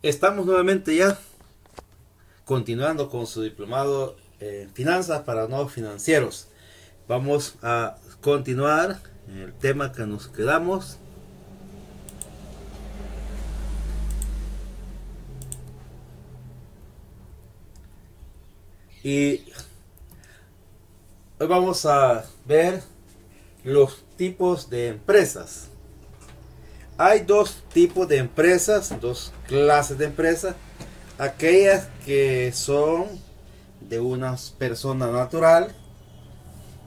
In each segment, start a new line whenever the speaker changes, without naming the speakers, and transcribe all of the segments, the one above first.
Estamos nuevamente ya continuando con su diplomado en finanzas para nuevos financieros. Vamos a continuar en el tema que nos quedamos. Y hoy vamos a ver los tipos de empresas. Hay dos tipos de empresas, dos clases de empresas. Aquellas que son de una persona natural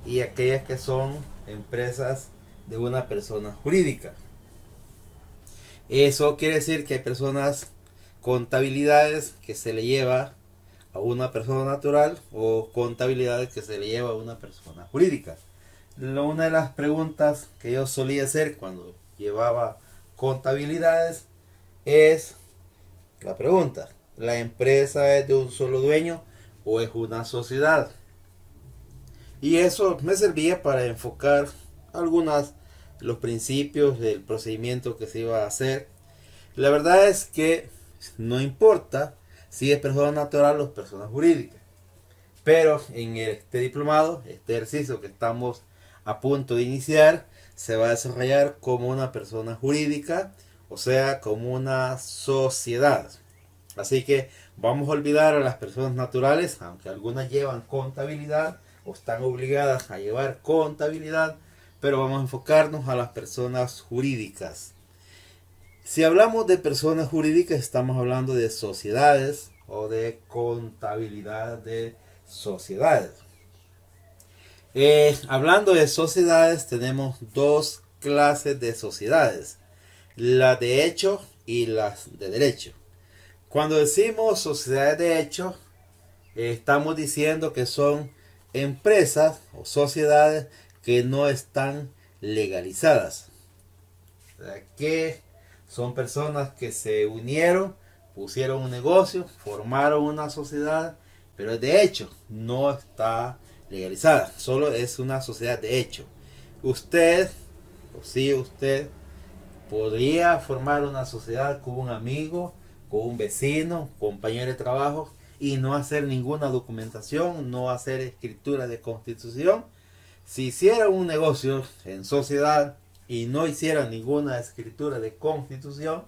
y aquellas que son empresas de una persona jurídica. Eso quiere decir que hay personas, contabilidades que se le lleva a una persona natural o contabilidades que se le lleva a una persona jurídica. Una de las preguntas que yo solía hacer cuando llevaba contabilidades es la pregunta: ¿la empresa es de un solo dueño o es una sociedad? Y eso me servía para enfocar algunos los principios del procedimiento que se iba a hacer. La verdad es que no importa si es persona natural o persona jurídica, pero en este diplomado, este ejercicio que estamos a punto de iniciar, se va a desarrollar como una persona jurídica, o sea, como una sociedad. Así que vamos a olvidar a las personas naturales, aunque algunas llevan contabilidad o están obligadas a llevar contabilidad, pero vamos a enfocarnos a las personas jurídicas. Si hablamos de personas jurídicas, estamos hablando de sociedades o de contabilidad de sociedades. Hablando de sociedades, tenemos dos clases de sociedades: las de hecho y las de derecho. Cuando decimos sociedades de hecho, estamos diciendo que son empresas o sociedades que no están legalizadas. O sea, que son personas que se unieron, pusieron un negocio, formaron una sociedad, pero de hecho no está legalizada, solo es una sociedad de hecho. Usted, o sí, usted podría formar una sociedad con un amigo, con un vecino, compañero de trabajo, y no hacer ninguna documentación, no hacer escritura de constitución. Si hicieran un negocio en sociedad y no hicieran ninguna escritura de constitución,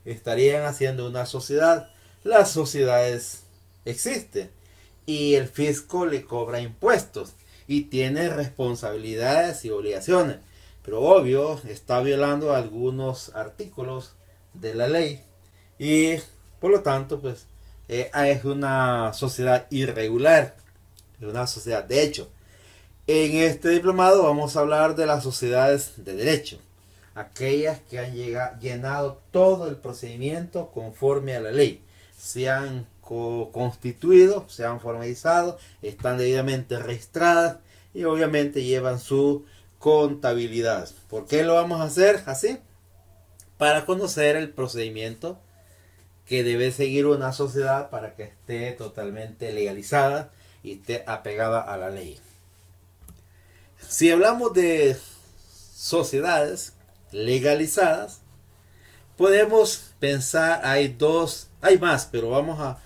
estarían haciendo una sociedad. Las sociedades existen y el fisco le cobra impuestos y tiene responsabilidades y obligaciones, pero obvio está violando algunos artículos de la ley y por lo tanto pues es una sociedad irregular, es una sociedad de hecho. En este diplomado vamos a hablar de las sociedades de derecho, aquellas que han llenado todo el procedimiento conforme a la ley, se han constituido, se han formalizado, están debidamente registradas y obviamente llevan su contabilidad. ¿Por qué lo vamos a hacer así? Para conocer el procedimiento que debe seguir una sociedad para que esté totalmente legalizada y esté apegada a la ley. Si hablamos de sociedades legalizadas, podemos pensar, hay más, pero vamos a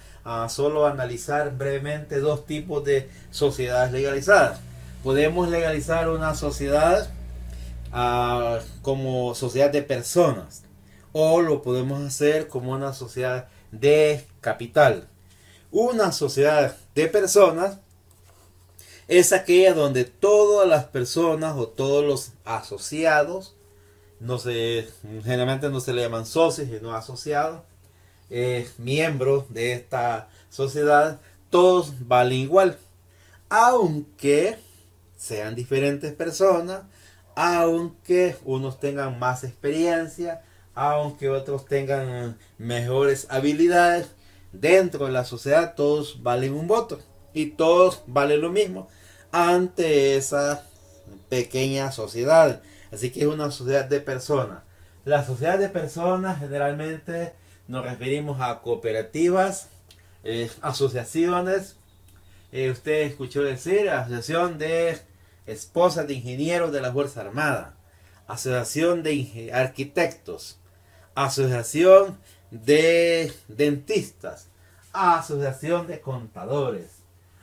solo analizar brevemente dos tipos de sociedades legalizadas. Podemos legalizar una sociedad como sociedad de personas, o lo podemos hacer como una sociedad de capital. Una sociedad de personas es aquella donde todas las personas o todos los asociados, generalmente no se le llaman socios sino asociados, miembros de esta sociedad, todos valen igual, aunque sean diferentes personas, aunque unos tengan más experiencia, aunque otros tengan mejores habilidades. Dentro de la sociedad todos valen un voto y todos valen lo mismo ante esa pequeña sociedad. Así que es una sociedad de personas. La sociedad de personas generalmente nos referimos a cooperativas, asociaciones. Usted escuchó decir asociación de esposas de ingenieros de la Fuerza Armada, asociación de arquitectos, asociación de dentistas, asociación de contadores,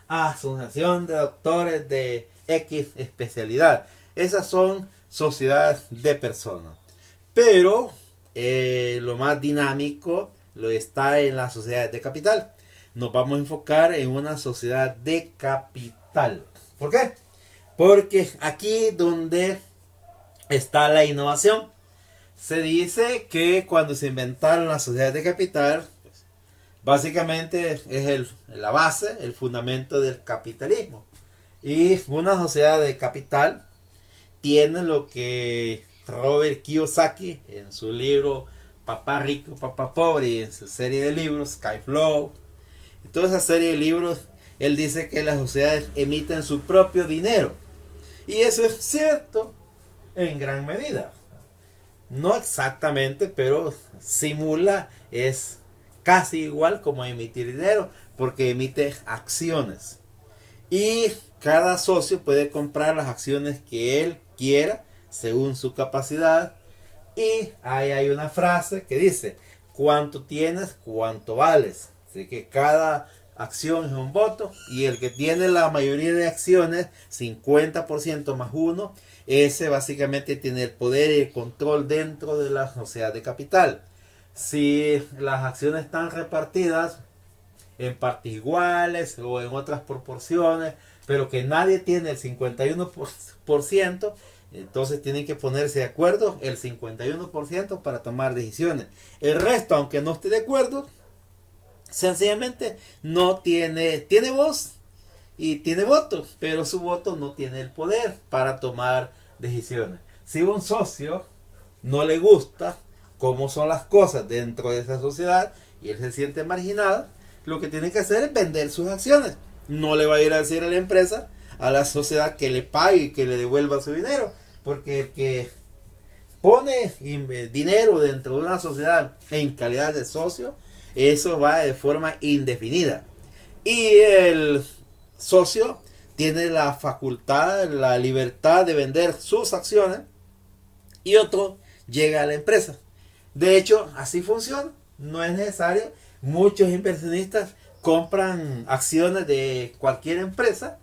asociación de doctores de X especialidad. Esas son sociedades de personas. Pero lo más dinámico lo está en las sociedades de capital. Nos vamos a enfocar en una sociedad de capital. ¿Por qué? Porque aquí donde está la innovación. Se dice que cuando se inventaron las sociedades de capital, pues, básicamente es la base, el fundamento del capitalismo. Y una sociedad de capital tiene lo que Robert Kiyosaki en su libro Papá Rico, Papá Pobre, y en su serie de libros Skyflow, en toda esa serie de libros, él dice que las sociedades emiten su propio dinero. Y eso es cierto en gran medida. No exactamente, pero simula, es casi igual como emitir dinero, porque emite acciones. Y cada socio puede comprar las acciones que él quiera, según su capacidad. Y ahí hay una frase que dice, cuánto tienes, cuánto vales. Así que cada acción es un voto, y el que tiene la mayoría de acciones, 50% más uno, ese básicamente tiene el poder y el control dentro de la sociedad de capital. Si las acciones están repartidas en partes iguales o en otras proporciones, pero que nadie tiene el 51%, entonces tienen que ponerse de acuerdo el 51% para tomar decisiones. El resto, aunque no esté de acuerdo, sencillamente no tiene voz y tiene voto, pero su voto no tiene el poder para tomar decisiones. Si un socio no le gusta cómo son las cosas dentro de esa sociedad y él se siente marginado, lo que tiene que hacer es vender sus acciones. No le va a ir a decir a la empresa, a la sociedad, que le pague y que le devuelva su dinero, porque el que pone dinero dentro de una sociedad en calidad de socio, eso va de forma indefinida. Y el socio tiene la facultad, la libertad de vender sus acciones, y otro llega a la empresa. De hecho, así funciona. No es necesario. Muchos inversionistas compran acciones de cualquier empresa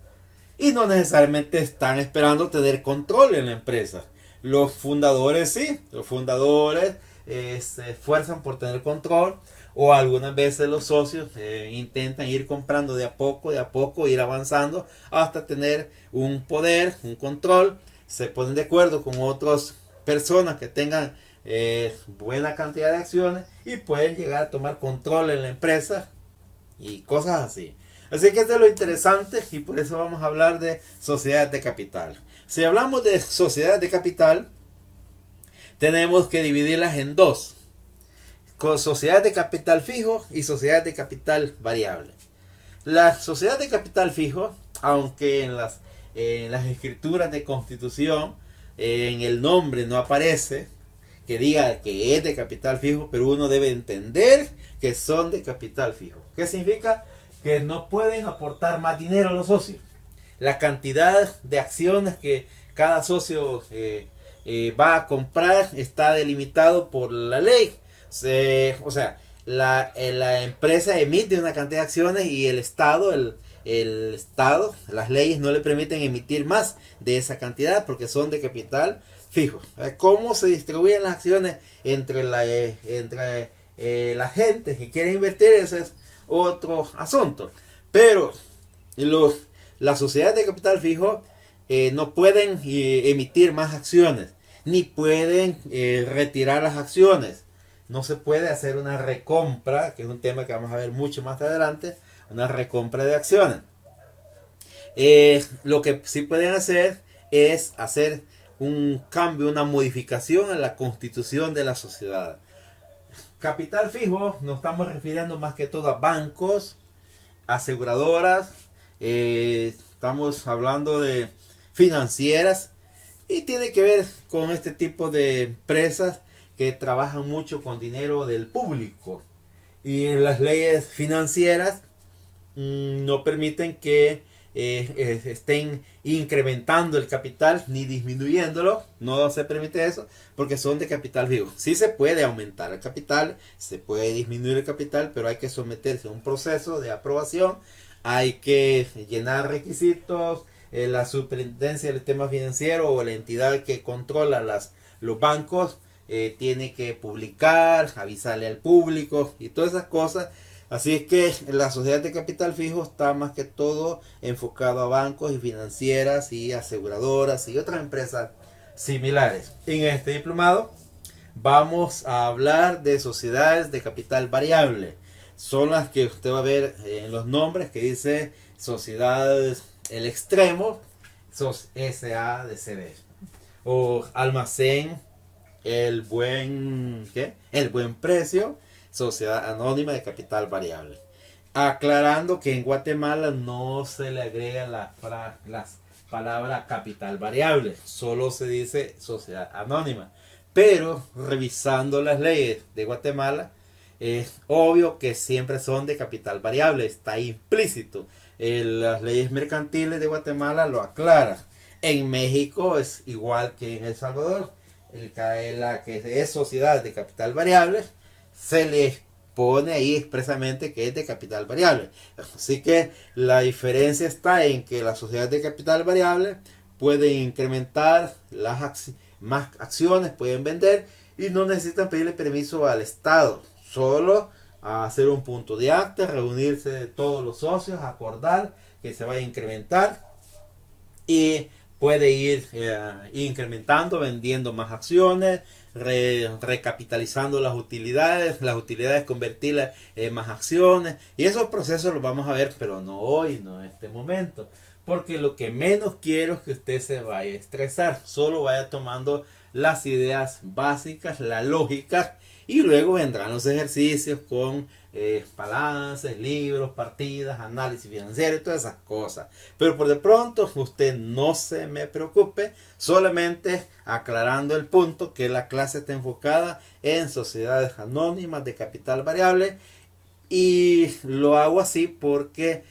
y no necesariamente están esperando tener control en la empresa. Los fundadores sí, los fundadores se esfuerzan por tener control, o algunas veces los socios intentan ir comprando de a poco, ir avanzando hasta tener un poder, un control. Se ponen de acuerdo con otras personas que tengan buena cantidad de acciones y pueden llegar a tomar control en la empresa y cosas así. Así que esto es lo interesante, y por eso vamos a hablar de sociedades de capital. Si hablamos de sociedades de capital, tenemos que dividirlas en dos: con sociedades de capital fijo y sociedades de capital variable. La sociedad de capital fijo, aunque en las escrituras de constitución, en el nombre no aparece que diga que es de capital fijo, pero uno debe entender que son de capital fijo. ¿Qué significa? Que no pueden aportar más dinero a los socios. La cantidad de acciones que cada socio va a comprar está delimitado por la ley. O sea, la empresa emite una cantidad de acciones y el Estado, las leyes no le permiten emitir más de esa cantidad porque son de capital fijo. ¿Cómo se distribuyen las acciones entre la gente que quiere invertir? Ese es otro asunto. Pero las sociedades de capital fijo no pueden emitir más acciones, ni pueden retirar las acciones. No se puede hacer una recompra, que es un tema que vamos a ver mucho más adelante, una recompra de acciones. Lo que sí pueden hacer es hacer un cambio, una modificación en la constitución de la sociedad. Capital fijo nos estamos refiriendo más que todo a bancos, aseguradoras, estamos hablando de financieras, y tiene que ver con este tipo de empresas que trabajan mucho con dinero del público, y las leyes financieras no permiten que estén incrementando el capital ni disminuyéndolo. No se permite eso porque son de capital fijo. Sí se puede aumentar el capital, se puede disminuir el capital, pero hay que someterse a un proceso de aprobación. Hay que llenar requisitos. La superintendencia del sistema financiero o la entidad que controla los bancos tiene que publicar, avisarle al público y todas esas cosas. Así es que la sociedad de capital fijo está más que todo enfocado a bancos y financieras y aseguradoras y otras empresas similares. En este diplomado vamos a hablar de sociedades de capital variable. Son las que usted va a ver en los nombres que dice sociedades el extremo, SADCB, o almacén el buen precio, sociedad anónima de capital variable. Aclarando que en Guatemala no se le agrega las palabras capital variable, solo se dice sociedad anónima. Pero revisando las leyes de Guatemala, es obvio que siempre son de capital variable, está implícito. Las leyes mercantiles de Guatemala lo aclaran. En México es igual que en El Salvador. La que es sociedad de capital variable se le pone ahí expresamente que es de capital variable. Así que la diferencia está en que las sociedades de capital variable pueden incrementar más acciones, pueden vender y no necesitan pedirle permiso al Estado. Solo a hacer un punto de acta, reunirse de todos los socios, acordar que se va a incrementar y puede ir incrementando, vendiendo más acciones, recapitalizando las utilidades convertirlas en más acciones, y esos procesos los vamos a ver, pero no hoy, no en este momento, porque lo que menos quiero es que usted se vaya a estresar, solo vaya tomando las ideas básicas, la lógica, y luego vendrán los ejercicios con balances, libros, partidas, análisis financiero y todas esas cosas. Pero por de pronto usted no se me preocupe, solamente aclarando el punto que la clase está enfocada en sociedades anónimas de capital variable, y lo hago así porque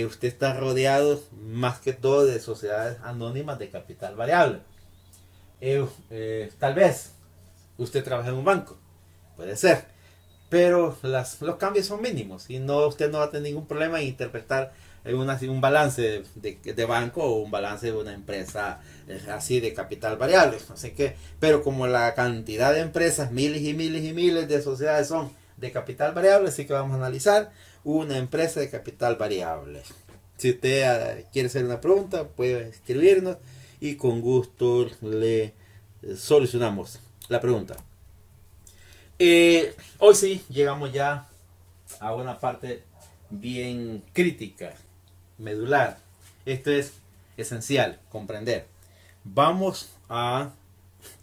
usted está rodeado más que todo de sociedades anónimas de capital variable. Tal vez usted trabaja en un banco, puede ser, pero los cambios son mínimos y usted no va a tener ningún problema en interpretar un balance de banco o un balance de una empresa así de capital variable. Así que, pero como la cantidad de empresas, miles y miles y miles de sociedades son de capital variable, así que vamos a analizar una empresa de capital variable. Si usted quiere hacer una pregunta, puede escribirnos y con gusto le solucionamos la pregunta. Hoy sí llegamos ya a una parte bien crítica, medular. Esto es esencial comprender. Vamos a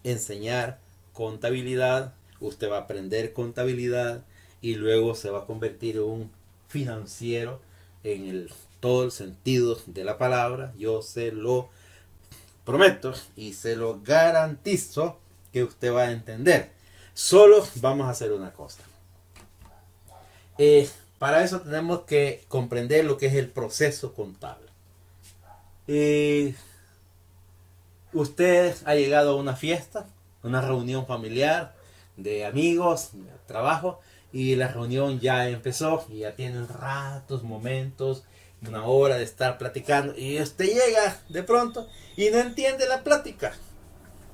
enseñar contabilidad. Usted va a aprender contabilidad y luego se va a convertir en un financiero en todo el sentido de la palabra. Yo se lo prometo y se lo garantizo que usted va a entender. Solo vamos a hacer una cosa. Para eso tenemos que comprender lo que es el proceso contable. Usted ha llegado a una fiesta, una reunión familiar, de amigos, de trabajo, y la reunión ya empezó y ya tienen ratos, momentos, una hora de estar platicando, y usted llega de pronto y no entiende la plática.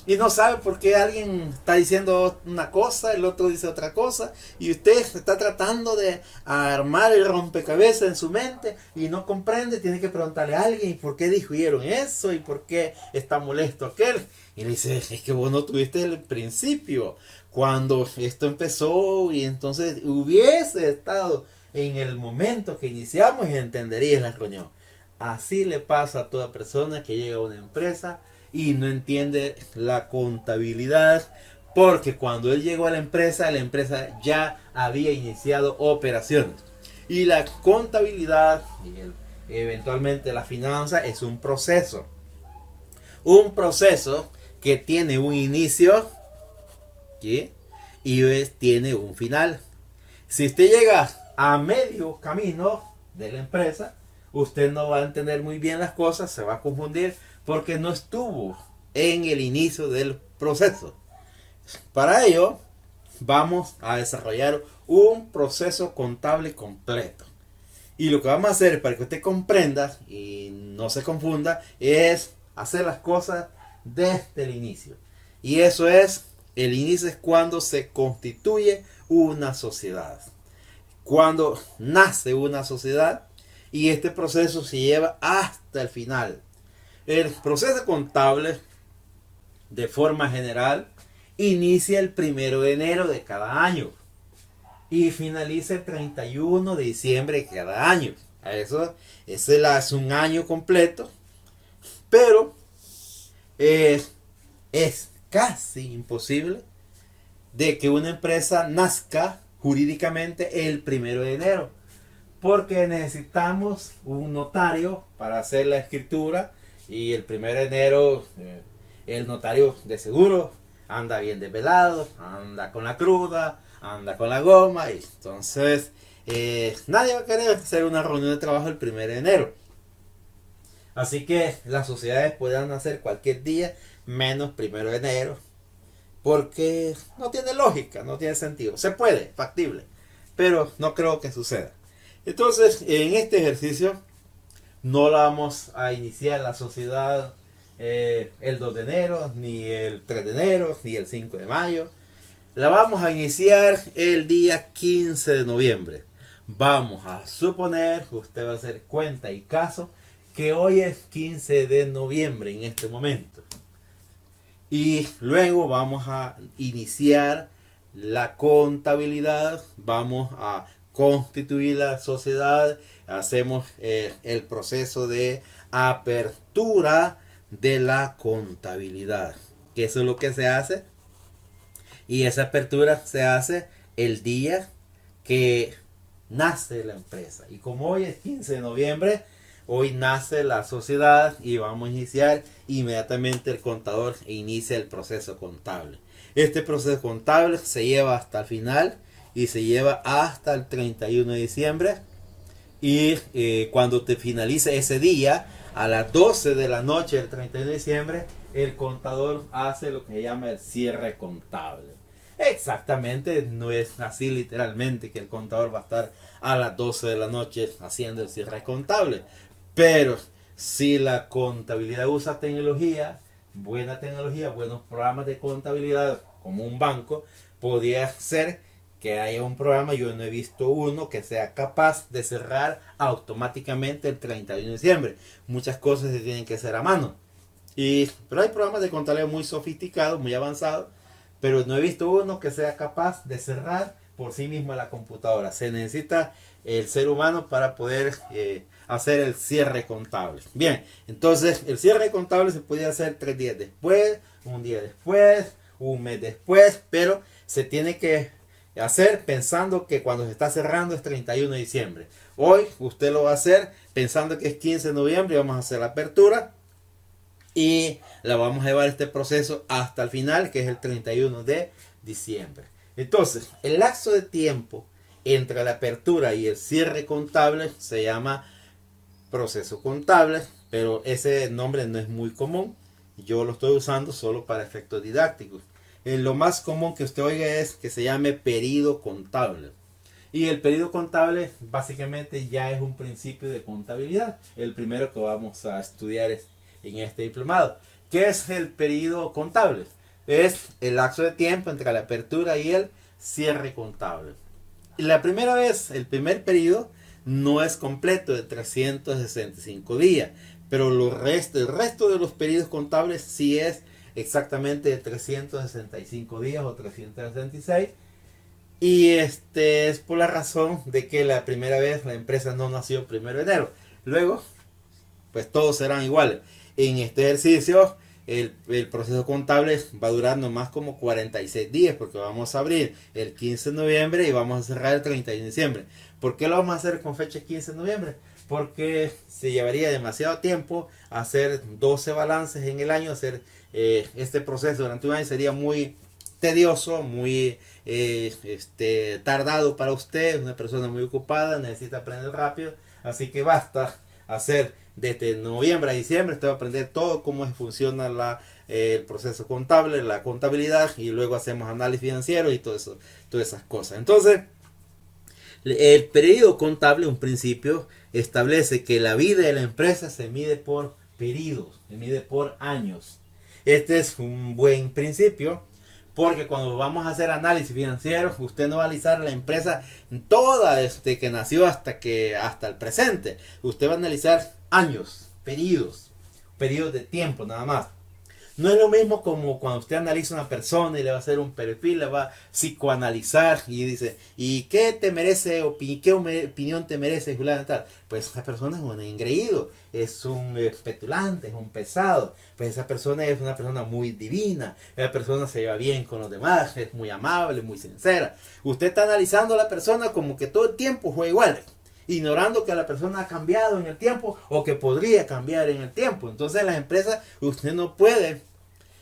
Y no sabe por qué alguien está diciendo una cosa, el otro dice otra cosa, y usted está tratando de armar el rompecabezas en su mente y no comprende, tiene que preguntarle a alguien por qué dijeron eso y por qué está molesto aquel. Y le dice, es que vos no tuviste el principio, cuando esto empezó, y entonces hubiese estado en el momento que iniciamos y entenderías la reunión. Así le pasa a toda persona que llega a una empresa y no entiende la contabilidad, porque cuando él llegó a la empresa ya había iniciado operaciones, y la contabilidad y eventualmente la finanza es un proceso que tiene un inicio, ¿sí? Y tiene un final. Si usted llega a medio camino de la empresa, usted no va a entender muy bien las cosas, se va a confundir porque no estuvo en el inicio del proceso. Para ello, vamos a desarrollar un proceso contable completo. Y lo que vamos a hacer para que usted comprenda y no se confunda es hacer las cosas desde el inicio. Y eso es, el inicio es cuando se constituye una sociedad. Cuando nace una sociedad y este proceso se lleva hasta el final. El proceso contable, de forma general, inicia el 1 de enero de cada año y finaliza el 31 de diciembre de cada año. Eso es un año completo, pero es casi imposible de que una empresa nazca jurídicamente el 1 de enero, porque necesitamos un notario para hacer la escritura y el 1 de enero el notario de seguro anda bien desvelado, anda con la cruda, anda con la goma, y entonces nadie va a querer hacer una reunión de trabajo el 1 de enero. Así que las sociedades pueden hacer cualquier día menos 1 de enero, porque no tiene lógica, no tiene sentido. Se puede, factible, pero no creo que suceda. Entonces, en este ejercicio no la vamos a iniciar la sociedad el 2 de enero, ni el 3 de enero, ni el 5 de mayo. La vamos a iniciar el día 15 de noviembre. Vamos a suponer, usted va a hacer cuenta y caso, que hoy es 15 de noviembre en este momento. Y luego vamos a iniciar la contabilidad, vamos a constituir la sociedad, hacemos el proceso de apertura de la contabilidad, que eso es lo que se hace, y esa apertura se hace el día que nace la empresa. Y como hoy es 15 de noviembre, hoy nace la sociedad y vamos a iniciar inmediatamente el contador e inicia el proceso contable. Este proceso contable se lleva hasta el final y se lleva hasta el 31 de diciembre. Y cuando te finalice ese día, a las 12 de la noche del 31 de diciembre, el contador hace lo que se llama el cierre contable. Exactamente, no es así literalmente que el contador va a estar a las 12 de la noche haciendo el cierre contable. Pero si la contabilidad usa tecnología, buenos programas de contabilidad como un banco, podría ser que haya un programa, yo no he visto uno que sea capaz de cerrar automáticamente el 31 de diciembre. Muchas cosas se tienen que hacer a mano. Pero hay programas de contabilidad muy sofisticados, muy avanzados, pero no he visto uno que sea capaz de cerrar por sí mismo la computadora. Se necesita el ser humano para poder hacer el cierre contable. Bien, entonces el cierre contable se puede hacer 3 días después, un día después, un mes después, pero se tiene que hacer pensando que cuando se está cerrando es 31 de diciembre. Hoy usted lo va a hacer pensando que es 15 de noviembre y vamos a hacer la apertura y la vamos a llevar este proceso hasta el final, que es el 31 de diciembre. Entonces, el lapso de tiempo entre la apertura y el cierre contable se llama proceso contable, pero ese nombre no es muy común. Yo lo estoy usando solo para efectos didácticos. Lo más común que usted oiga es que se llame periodo contable. Y el periodo contable básicamente ya es un principio de contabilidad. El primero que vamos a estudiar en este diplomado. ¿Qué es el periodo contable? Es el lapso de tiempo entre la apertura y el cierre contable. Y la primera vez, el primer periodo no es completo de 365 días, pero el resto de los periodos contables sí es exactamente de 365 días o 366. Y es por la razón de que la primera vez la empresa no nació el 1 de enero. Luego, pues todos serán iguales. En este ejercicio, el proceso contable va a durar nomás como 46 días, porque vamos a abrir el 15 de noviembre y vamos a cerrar el 31 de diciembre. ¿Por qué lo vamos a hacer con fecha 15 de noviembre? Porque se llevaría demasiado tiempo hacer 12 balances en el año. Hacer este proceso durante un año sería muy tedioso, muy tardado para usted. Una persona muy ocupada, necesita aprender rápido, así que basta hacer desde noviembre a diciembre. Usted va a aprender todo cómo funciona el proceso contable, la contabilidad, y luego hacemos análisis financiero y todo eso, todas esas cosas. Entonces, el periodo contable, un principio, establece que la vida de la empresa se mide por periodos, se mide por años. Este es un buen principio, porque cuando vamos a hacer análisis financiero, usted no va a analizar la empresa toda desde que nació hasta el presente. Usted va a analizar años, periodos de tiempo nada más. No es lo mismo como cuando usted analiza una persona y le va a hacer un perfil, le va a psicoanalizar y dice, ¿y qué te merece, qué opinión te merece, Julián? Tal? Pues esa persona es un engreído, es un petulante, es un pesado. Pues esa persona es una persona muy divina, esa persona se lleva bien con los demás, es muy amable, muy sincera. Usted está analizando a la persona como que todo el tiempo juega igual, ignorando que la persona ha cambiado en el tiempo o que podría cambiar en el tiempo. Entonces las empresas, usted no puede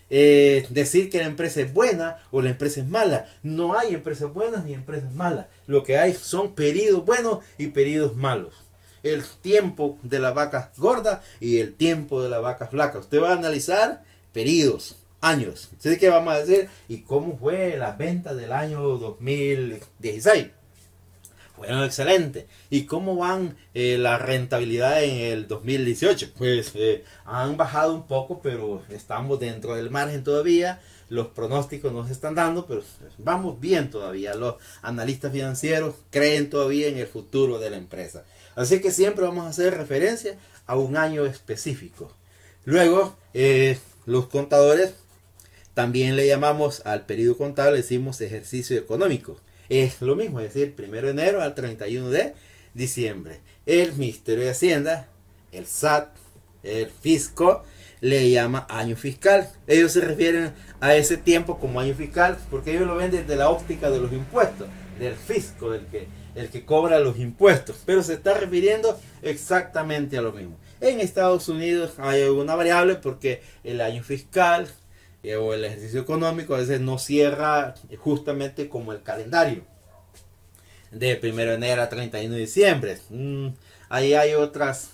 decir que la empresa es buena o la empresa es mala. No hay empresas buenas ni empresas malas. Lo que hay son periodos buenos y periodos malos. El tiempo de la vaca gorda y el tiempo de la vaca flaca. Usted va a analizar periodos, años. Así que vamos a decir, ¿y cómo fue la venta del año 2016? Bueno, excelente. ¿Y cómo van la rentabilidad en el 2018? Pues han bajado un poco, pero estamos dentro del margen todavía. Los pronósticos nos están dando, pero vamos bien todavía. Los analistas financieros creen todavía en el futuro de la empresa. Así que siempre vamos a hacer referencia a un año específico. Luego, los contadores también le llamamos al periodo contable, decimos ejercicio económico. Es lo mismo, es decir, 1 de enero al 31 de diciembre. El Ministerio de Hacienda, el SAT, el Fisco, le llama año fiscal. Ellos se refieren a ese tiempo como año fiscal porque ellos lo ven desde la óptica de los impuestos, del fisco, el que cobra los impuestos. Pero se está refiriendo exactamente a lo mismo. En Estados Unidos hay una variable porque el año fiscal o el ejercicio económico a veces no cierra justamente como el calendario de 1 de enero a 31 de diciembre. Ahí hay otras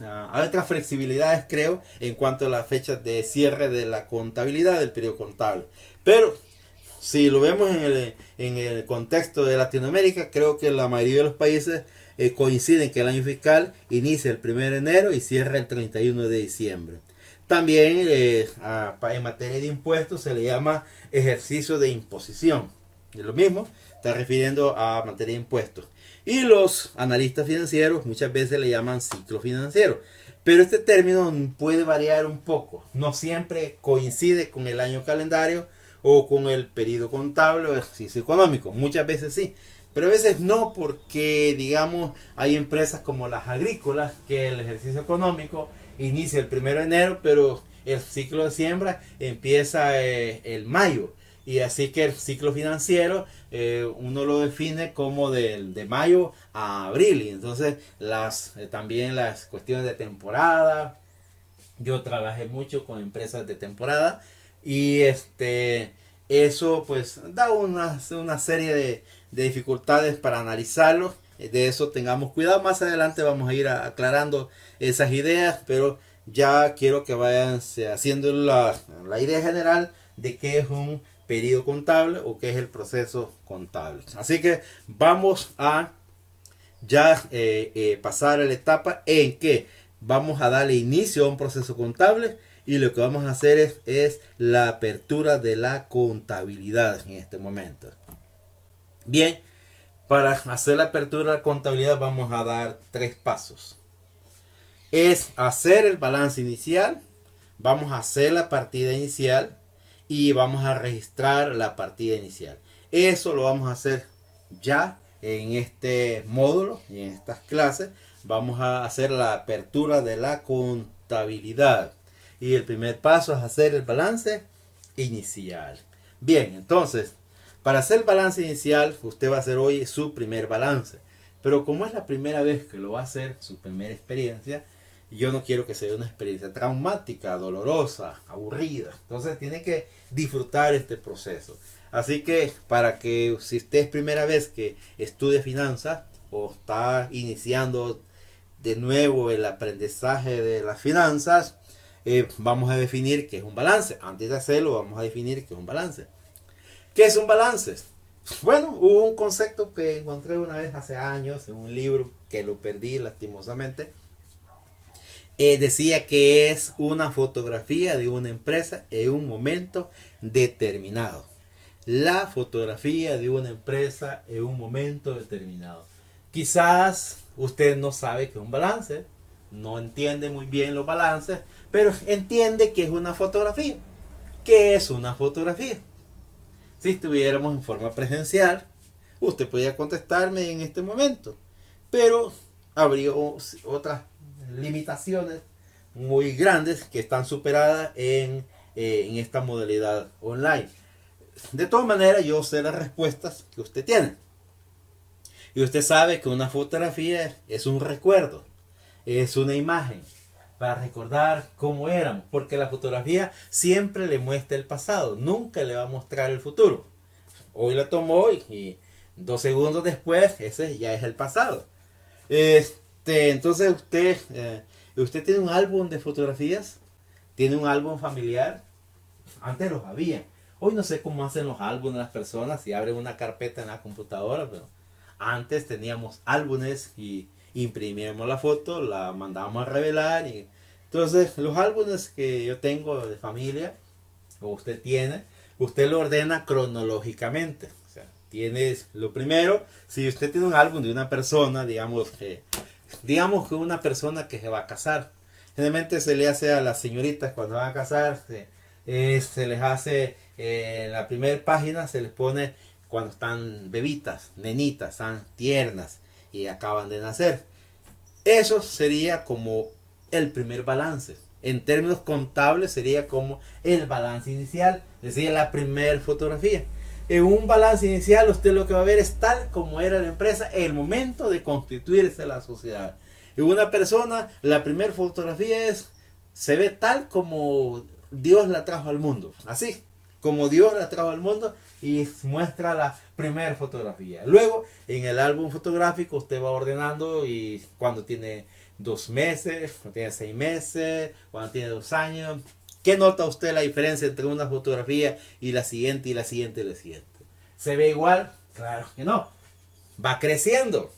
flexibilidades, creo, en cuanto a las fechas de cierre de la contabilidad del periodo contable. Pero si lo vemos en el contexto de Latinoamérica, creo que la mayoría de los países coinciden que el año fiscal inicia el 1 de enero y cierra el 31 de diciembre. También en materia de impuestos se le llama ejercicio de imposición. Es lo mismo, está refiriendo a materia de impuestos. Y los analistas financieros muchas veces le llaman ciclo financiero. Pero este término puede variar un poco. No siempre coincide con el año calendario o con el periodo contable o ejercicio económico. Muchas veces sí. Pero a veces no, porque digamos hay empresas como las agrícolas que el ejercicio económico inicia el 1 de enero, pero el ciclo de siembra empieza el mayo. Y así que el ciclo financiero uno lo define como de mayo a abril. Y entonces también las cuestiones de temporada. Yo trabajé mucho con empresas de temporada y eso pues da una serie de dificultades para analizarlo. De eso tengamos cuidado. Más adelante vamos a ir aclarando esas ideas, pero ya quiero que vayan haciendo la idea general de qué es un periodo contable o qué es el proceso contable. Así que vamos a ya pasar a la etapa en que vamos a darle inicio a un proceso contable y lo que vamos a hacer es la apertura de la contabilidad en este momento. Bien, para hacer la apertura de la contabilidad vamos a dar 3 pasos. Es hacer el balance inicial, vamos a hacer la partida inicial y vamos a registrar la partida inicial. Eso lo vamos a hacer ya en este módulo y en estas clases. Vamos a hacer la apertura de la contabilidad. Y el primer paso es hacer el balance inicial. Bien, entonces, para hacer el balance inicial, usted va a hacer hoy su primer balance. Pero como es la primera vez que lo va a hacer, su primera experiencia, yo no quiero que sea una experiencia traumática, dolorosa, aburrida. Entonces tiene que disfrutar este proceso. Así que para que si usted es primera vez que estudia finanzas o está iniciando de nuevo el aprendizaje de las finanzas, vamos a definir qué es un balance. Antes de hacerlo, vamos a definir qué es un balance. ¿Qué es un balance? Bueno, hubo un concepto que encontré una vez hace años en un libro que lo perdí lastimosamente. Decía que es una fotografía de una empresa en un momento determinado. La fotografía de una empresa en un momento determinado. Quizás usted no sabe qué es un balance, no entiende muy bien los balances, pero entiende que es una fotografía. ¿Qué es una fotografía? Si estuviéramos en forma presencial, usted podría contestarme en este momento, pero habría otras limitaciones muy grandes que están superadas en esta modalidad online. De todas maneras, yo sé las respuestas que usted tiene. Y usted sabe que una fotografía es un recuerdo, es una imagen para recordar cómo éramos, porque la fotografía siempre le muestra el pasado, nunca le va a mostrar el futuro. Hoy la tomó y 2 segundos después ese ya es el pasado. Entonces usted tiene un álbum de fotografías, tiene un álbum familiar. Antes los había. Hoy no sé cómo hacen los álbumes las personas, si abren una carpeta en la computadora, pero antes teníamos álbumes y imprimíamos la foto, la mandábamos a revelar. Y entonces los álbumes que yo tengo de familia, o usted tiene, usted lo ordena cronológicamente. O sea, tienes lo primero, si usted tiene un álbum de una persona, digamos que una persona que se va a casar. Generalmente se le hace a las señoritas cuando van a casarse, se les hace en la primera página, se les pone cuando están bebitas, nenitas, están tiernas y acaban de nacer. Eso sería como el primer balance. En términos contables sería como el balance inicial, es decir, la primera fotografía. En un balance inicial usted lo que va a ver es tal como era la empresa en el momento de constituirse la sociedad. En una persona, la primera fotografía se ve tal como Dios la trajo al mundo. Así, como Dios la trajo al mundo y muestra la primera fotografía. Luego, en el álbum fotográfico usted va ordenando y cuando tiene 2 meses, cuando tiene 6 meses, cuando tiene 2 años. ¿Qué nota usted la diferencia entre una fotografía y la siguiente y la siguiente y la siguiente? ¿Se ve igual? Claro que no. Va creciendo.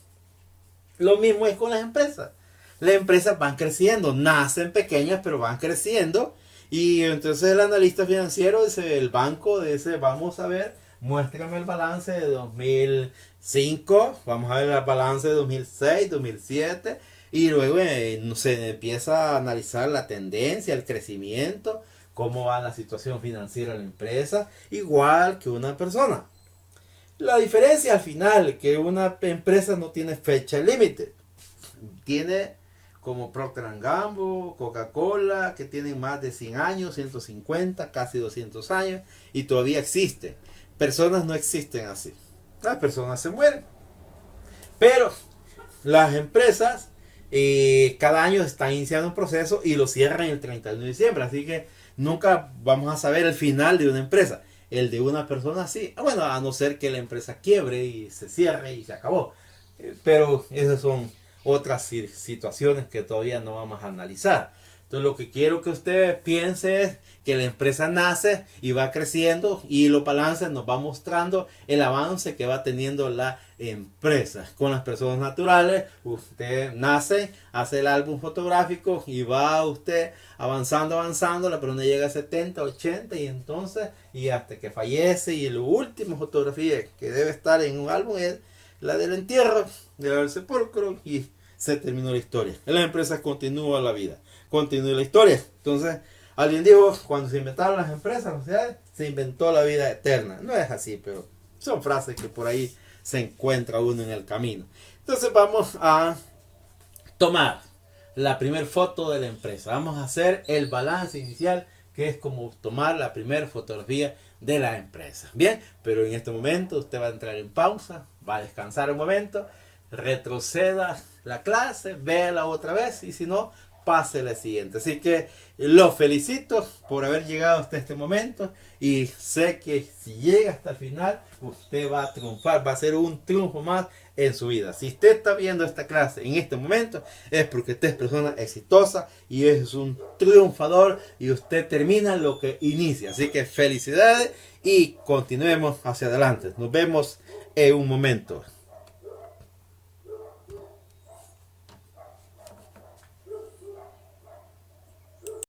Lo mismo es con las empresas. Las empresas van creciendo, nacen pequeñas pero van creciendo. Y entonces el analista financiero dice, el banco dice, vamos a ver, muéstrame el balance de 2005, vamos a ver el balance de 2006, 2007. Y luego se empieza a analizar la tendencia, el crecimiento, cómo va la situación financiera de la empresa, igual que una persona. La diferencia al final, que una empresa no tiene fecha límite. Tiene como Procter & Gamble, Coca-Cola, que tienen más de 100 años, 150, casi 200 años, y todavía existen. Personas no existen así. Las personas se mueren. Pero las empresas cada año están iniciando un proceso y lo cierran el 31 de diciembre. Así que nunca vamos a saber el final de una empresa. El de una persona sí. Bueno, a no ser que la empresa quiebre y se cierre y se acabó. Pero esas son otras situaciones que todavía no vamos a analizar. Entonces lo que quiero que usted piense es que la empresa nace y va creciendo y los balances nos va mostrando el avance que va teniendo la empresa. Con las personas naturales, usted nace, hace el álbum fotográfico y va usted avanzando, la persona llega a 70, 80 y entonces, y hasta que fallece, y la última fotografía que debe estar en un álbum es la del entierro, del sepulcro, y se terminó la historia. En las empresas continúa la vida, continúa la historia. Entonces, alguien dijo, cuando se inventaron las empresas, las sociedades, se inventó la vida eterna. No es así, pero son frases que por ahí se encuentra uno en el camino. Entonces vamos a tomar la primera foto de la empresa. Vamos a hacer el balance inicial, que es como tomar la primera fotografía de la empresa. Bien, pero en este momento usted va a entrar en pausa, va a descansar un momento, retroceda la clase, véala otra vez y si no, pase la siguiente. Así que los felicito por haber llegado hasta este momento y sé que si llega hasta el final usted va a triunfar, va a ser un triunfo más en su vida. Si usted está viendo esta clase en este momento es porque usted es persona exitosa y es un triunfador y usted termina lo que inicia. Así que felicidades y continuemos hacia adelante. Nos vemos en un momento.